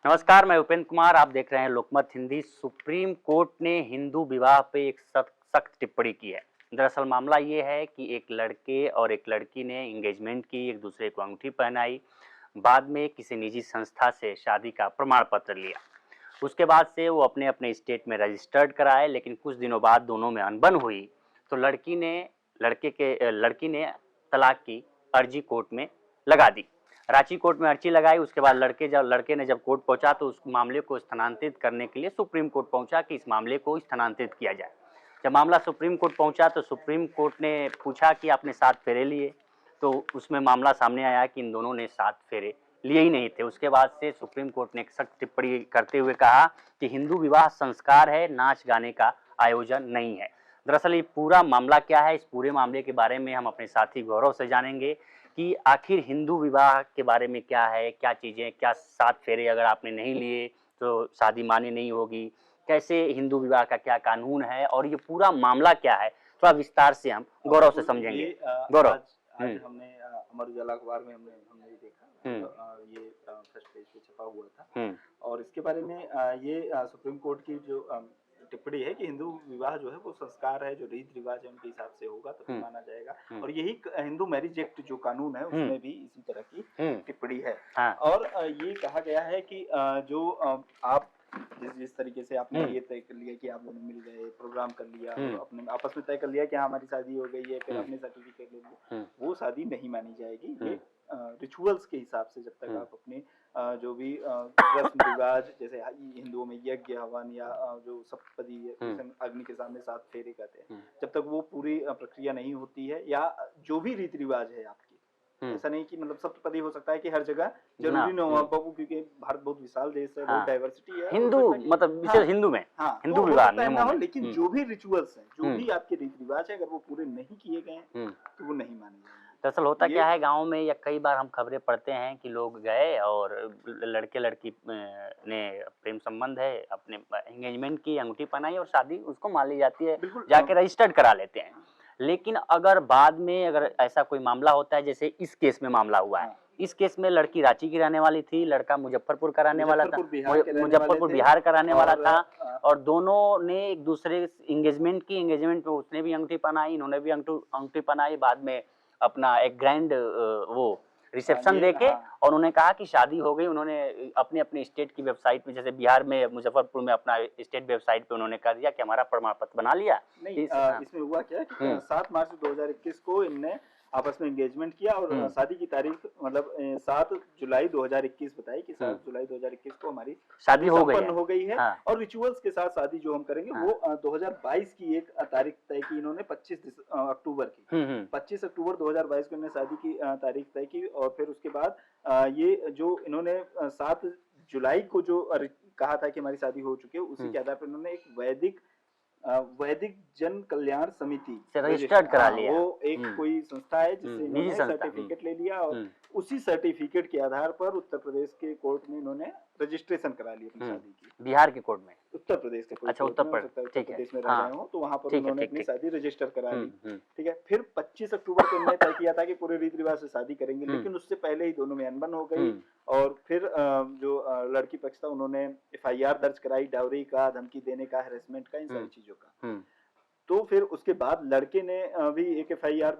नमस्कार, मैं उपेंद्र कुमार। आप देख रहे हैं लोकमत हिंदी। सुप्रीम कोर्ट ने हिंदू विवाह पे एक सख्त टिप्पणी की है। दरअसल मामला ये है कि एक लड़के और एक लड़की ने एंगेजमेंट की, एक दूसरे को अंगूठी पहनाई, बाद में किसी निजी संस्था से शादी का प्रमाण पत्र लिया। उसके बाद से वो अपने अपने स्टेट में रजिस्टर्ड कराए, लेकिन कुछ दिनों बाद दोनों में अनबन हुई तो लड़की ने तलाक की अर्जी कोर्ट में लगा दी। रांची कोर्ट में अर्जी लगाई। उसके बाद लड़के ने जब कोर्ट पहुंचा तो उस मामले को स्थानांतरित करने के लिए सुप्रीम कोर्ट पहुंचा कि इस मामले को स्थानांतरित किया जाए। जब मामला सुप्रीम कोर्ट पहुंचा तो सुप्रीम कोर्ट ने पूछा कि आपने 7 फेरे लिए, तो उसमें मामला सामने आया कि इन दोनों ने 7 फेरे लिए ही नहीं थे। उसके बाद से सुप्रीम कोर्ट ने एक सख्त टिप्पणी करते हुए कहा कि हिंदू विवाह संस्कार है, नाच गाने का आयोजन नहीं है। दरअसल ये पूरा मामला क्या है, इस पूरे मामले के बारे में हम अपने साथी गौरव से जानेंगे कि आखिर हिंदू विवाह के बारे में क्या है, क्या चीज़ें, क्या 7 फेरे अगर आपने नहीं लिए तो शादी मान्य नहीं होगी, कैसे हिंदू विवाह का क्या कानून है और ये पूरा मामला क्या है, थोड़ा विस्तार से हम गौरव से समझेंगे। गौरव। आज हमने अमर उजाला अखबार में हमने देखा, ये फर्स्ट पेज पे छपा हुआ था और इसके बारे में ये सुप्रीम कोर्ट की जो टिप्पणी है कि हिंदू विवाह जो है वो संस्कार है, जो रीति रिवाज है उनके हिसाब से होगा तो माना जाएगा। और यही हिंदू मैरिज एक्ट जो कानून है उसमें भी इसी तरह की टिप्पणी है। और ये कहा गया है कि जो आप जिस तरीके से आपने ये तय कर लिया कि आप लोग मिल गए, प्रोग्राम कर लिया, अपने आपस में तय कर लिया कि हाँ हमारी शादी हो गई है, फिर आपने सर्टिफिकेट ले लिया, वो शादी नहीं मानी जाएगी। ये रिचुअल्स के हिसाब से जब तक आप अपने जो भी रस्म रिवाज, जैसे हिंदुओं में यज्ञ हवन या जो सप्तपदी अग्नि के सामने 7 फेरे कहते हैं, जब तक वो पूरी प्रक्रिया नहीं होती है या जो भी रीति रिवाज है आपकी, ऐसा नहीं कि मतलब सप्तपदी हो सकता है कि हर जगह जरूरी न हो बाबू, क्योंकि भारत बहुत विशाल देश है, बहुत डाइवर्सिटी है, हिंदू मतलब विशेष हिंदू में हिंदू विवाह नियमों में, लेकिन जो भी रिचुअल्स हैं, जो भी आपके रीति रिवाज है, अगर वो पूरे नहीं किए गए तो वो नहीं माने जाएंगे। दरअसल होता क्या है, गाँव में या कई बार हम खबरें पढ़ते हैं कि लोग गए और लड़के लड़की ने प्रेम संबंध है, अपने एंगेजमेंट की, अंगूठी पहनाई और शादी उसको मान ली जाती है, जाके रजिस्टर्ड करा लेते हैं। लेकिन अगर बाद में अगर ऐसा कोई मामला होता है, जैसे इस केस में मामला हुआ है, इस केस में लड़की रांची की रहने वाली थी, लड़का मुजफ्फरपुर का रहने वाला था, मुजफ्फरपुर बिहार का रहने वाला था, और दोनों ने एक दूसरे एंगेजमेंट की। एंगेजमेंट में उसने भी अंगूठी पहनाई, इन्होंने भी अंगूठी पहनाई। बाद में अपना एक ग्रैंड वो रिसेप्शन देके और उन्होंने कहा कि शादी हो गई। उन्होंने अपने अपने स्टेट की वेबसाइट पे, जैसे बिहार में मुजफ्फरपुर में अपना स्टेट वेबसाइट पे उन्होंने कर दिया कि हमारा प्रमाण पत्र बना लिया। नहीं, इसमें हुआ क्या कि 7 मार्च 2021 को इनने आपस में एंगेजमेंट किया और शादी की तारीख मतलब 7 जुलाई 2021 बताई कि 7 जुलाई 2021 को हमारी शादी हो गई है। और रिचुअल्स के साथ शादी जो हम करेंगे वो 2022 की एक तारीख तय की इन्होंने, 25 अक्टूबर की। 25 अक्टूबर 2022 को इन्होंने शादी की तारीख तय की और फिर उसके बाद ये जो इन्होंने 7 जुलाई को जो कहा था कि हमारी शादी हो चुकी है, उसी के आधार पर इन्होंने एक वैदिक जन कल्याण समिति से रजिस्टर्ड करा लिया। वो एक कोई संस्था है जिससे इन्होंने सर्टिफिकेट ले लिया और उसी सर्टिफिकेट के आधार पर उत्तर प्रदेश के कोर्ट में इन्होंने रजिस्ट्रेशन करा ली अपनी शादी की। बिहार के कोर्ट में, उत्तर प्रदेश के कोर्ट, अच्छा उत्तर प्रदेश में रह रहे हो तो वहां पर उन्होंने अपनी शादी रजिस्टर करा ली। ठीक है, फिर 25 अक्टूबर को इन्होंने तय किया था कि पूरे रीति रिवाज से शादी करेंगे, लेकिन उससे पहले ही दोनों में अनबन हो गई और फिर जो लड़की पक्ष था उन्होंने FIR दर्ज कराई, डाउरी का, धमकी देने का, हैरेसमेंट का, इन सारी चीजों का। तो फिर उसके बाद लड़के ने भी एक FIR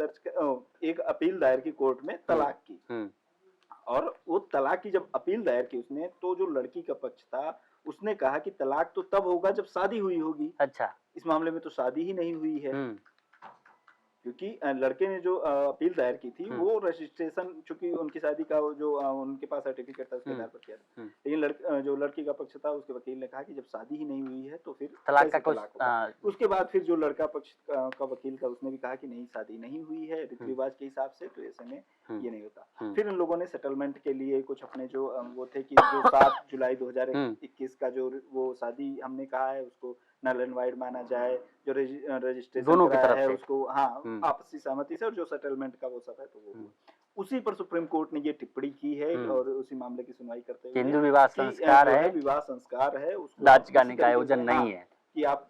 एक अपील दायर की कोर्ट में तलाक की। और वो तलाक की जब अपील दायर की उसने, तो जो लड़की का पक्ष था उसने कहा कि तलाक तो तब होगा जब शादी हुई होगी। अच्छा, इस मामले में तो शादी ही नहीं हुई है, क्योंकि लड़के ने जो अपील दायर की थी वो रजिस्ट्रेशन, चूंकि उनकी शादी का जो उनके पास सर्टिफिकेट था उसके आधार पर किया था, लेकिन जो लड़की का पक्ष था उसके वकील ने कहा कि जब शादी ही नहीं हुई है तो फिर तलाक का कुछ उसके बाद फिर जो लड़का पक्ष का वकील था उसने भी कहा कि नहीं, शादी नहीं हुई है रीति रिवाज के हिसाब से, तो ऐसे में ये नहीं होता। फिर इन लोगों ने सेटलमेंट के लिए कुछ अपने जो वो थे कि जो 7 जुलाई 2021 का जो वो शादी हमने कहा है उसको नल एंड वाइड माना जाए, जो रजिस्ट्रेशन कराया है उसको आपसी सहमति से, और जो सेटलमेंट का वो सब है तो वो उसी पर सुप्रीम कोर्ट ने ये टिप्पणी की है और उसी मामले की सुनवाई करते हुए हिंदू विवाह संस्कार है, विवाह संस्कार है, उसको नाच गाने का आयोजन नहीं है कि आप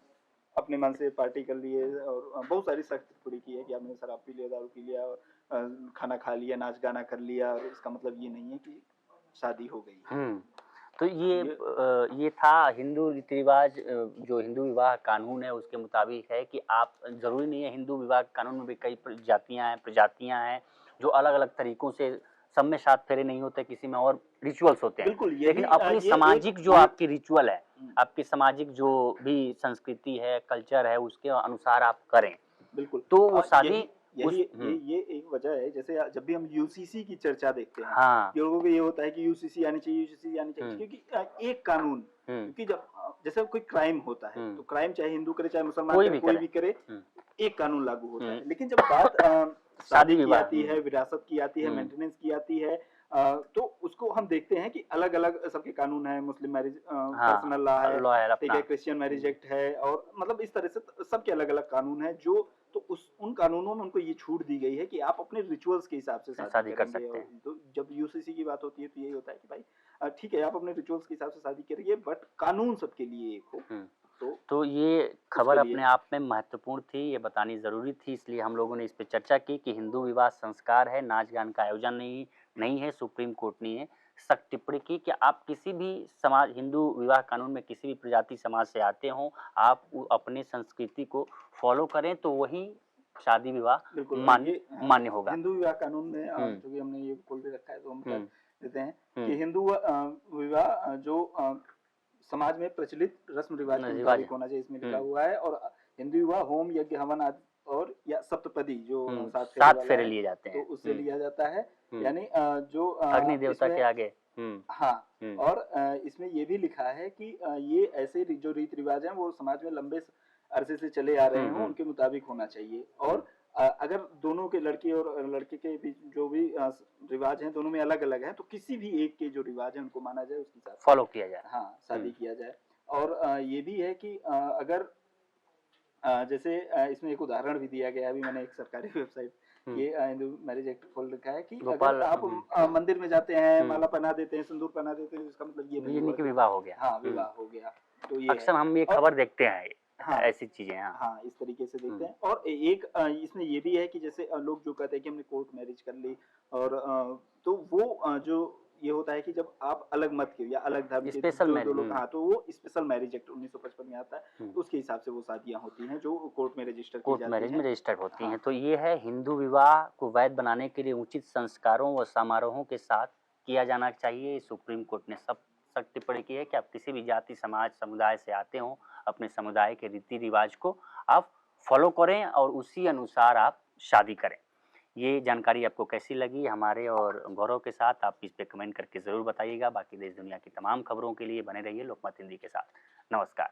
अपने मन से पार्टी कर लिए। और बहुत सारी सख्त टिप्पणी की है कि आपने शराब पी लिया, दारू पी लिया, खाना खा लिया, नाच गाना कर लिया, और इसका मतलब ये नहीं है कि शादी हो गई। तो ये था हिंदू रीति रिवाज, जो हिंदू विवाह कानून है उसके मुताबिक है कि आप, जरूरी नहीं है, हिंदू विवाह कानून में भी कई प्रजातियां हैं जो अलग अलग तरीकों से, सब में 7 फेरे नहीं होते, किसी में और रिचुअल्स होते हैं, बिल्कुल लेकिन अपनी सामाजिक जो आपकी रिचुअल है, आपकी सामाजिक जो भी संस्कृति है, कल्चर है, उसके अनुसार आप करें। बिल्कुल। तो वो शादी ये एक वजह है, जैसे जब भी हम यूसीसी की चर्चा देखते हैं, हाँ, लोगों को ये होता है कि यूसीसी आनी चाहिए, क्योंकि एक कानून, क्योंकि जब जैसे कोई क्राइम होता है तो क्राइम चाहे हिंदू करे चाहे मुसलमान करे, कोई भी करे, एक कानून लागू होता है। लेकिन जब बात शादी की आती है, विरासत की आती है, मेंटेनेंस की आती है, तो उसको हम देखते हैं कि अलग अलग सबके कानून है। मुस्लिम मैरिज पर्सनल लॉ है, ठीक है, क्रिश्चियन मैरिज एक्ट है, और मतलब इस तरह से सबके अलग अलग कानून है। जो तो उन कानूनों में उनको ये छूट दी गई है कि आप अपने रिचुअल्स के हिसाब से शादी कर सकते हैं। तो जब यूसीसी की बात होती है तो यही होता है कि भाई ठीक है, आप अपने रिचुअल्स के हिसाब से शादी करिए, बट कानून सबके लिए एक हो। तो ये खबर अपने आप में महत्वपूर्ण थी, ये बतानी ज़रूरी थी, इसलिए हम लोगों ने इस पे चर्चा की कि हिंदू विवाह संस्कार है, नाच गान का आयोजन नहीं है। सुप्रीम कोर्ट ने सख्त टिप्पणी की कि आप किसी भी समाज, हिंदू विवाह कानून में किसी भी प्रजाति समाज से आते हों, आप अपने संस्कृति को फॉलो करें तो वही शादी विवाह मान्य होगा। हिंदू विवाह कानून में क्योंकि हमने ये खोल के रखा है तो हम कह देते हैं कि हिंदू विवाह जो समाज में प्रचलित रस्म रिवाज के मुताबिक होना चाहिए, इसमें लिखा हुआ है। और हिंदू विवाह होम यज्ञ हवन आदि और या सप्तपदी जो 7 फेरे लिए जाते हैं, तो उससे लिया जाता है, यानी जो अग्नि देवता के आगे। हाँ, और इसमें ये भी लिखा है कि ये ऐसे जो रीति रिवाज हैं वो समाज में लंबे अरसे से चले आ रहे हों, उनके मुताबिक होना चाहिए। और अगर दोनों के, लड़की और लड़के के बीच जो भी रिवाज हैं दोनों में अलग अलग हैं, तो किसी भी एक के जो रिवाज हैं उनको माना जाए, उसके साथ फॉलो किया जाए, हाँ, शादी किया जाए। और ये भी है कि अगर जैसे इसमें एक उदाहरण भी दिया गया है, अभी मैंने एक सरकारी वेबसाइट ये हिंदू मैरिज एक्ट खोल रखा है कि अगर आप मंदिर में जाते हैं, माला पहना देते हैं, सिंदूर पहना देते हैं, इसका मतलब ये नहीं कि विवाह हो गया। हाँ, विवाह हो गया। तो ये अक्सर हम ये खबर देखते हैं, हाँ, ऐसी चीजें। हाँ, इस तरीके से देखते हैं। और एक इसमें ये भी है कि जैसे लोग जो कहते हैं कि हमने कोर्ट मैरिज कर ली, और तो वो जो ये होता है कि जब आप अलग मत के या अलग धर्म के दो लोग, हाँ, तो वो स्पेशल मैरिज एक्ट 1955 में आता है, तो उसके हिसाब से वो शादियां होती हैं जो कोर्ट में रजिस्टर की जाती हैं। तो ये है, हिंदू विवाह को वैध बनाने के लिए उचित संस्कारों व समारोहों के साथ किया जाना चाहिए। सुप्रीम कोर्ट ने सब सख्त टिप्पणी की है कि आप किसी भी जाति, समाज, समुदाय से आते हों, अपने समुदाय के रीति रिवाज को आप फॉलो करें और उसी अनुसार आप शादी करें। ये जानकारी आपको कैसी लगी, हमारे और गौरव के साथ आप इस पे कमेंट करके ज़रूर बताइएगा। बाकी देश दुनिया की तमाम खबरों के लिए बने रहिए लोकमत हिंदी के साथ। नमस्कार।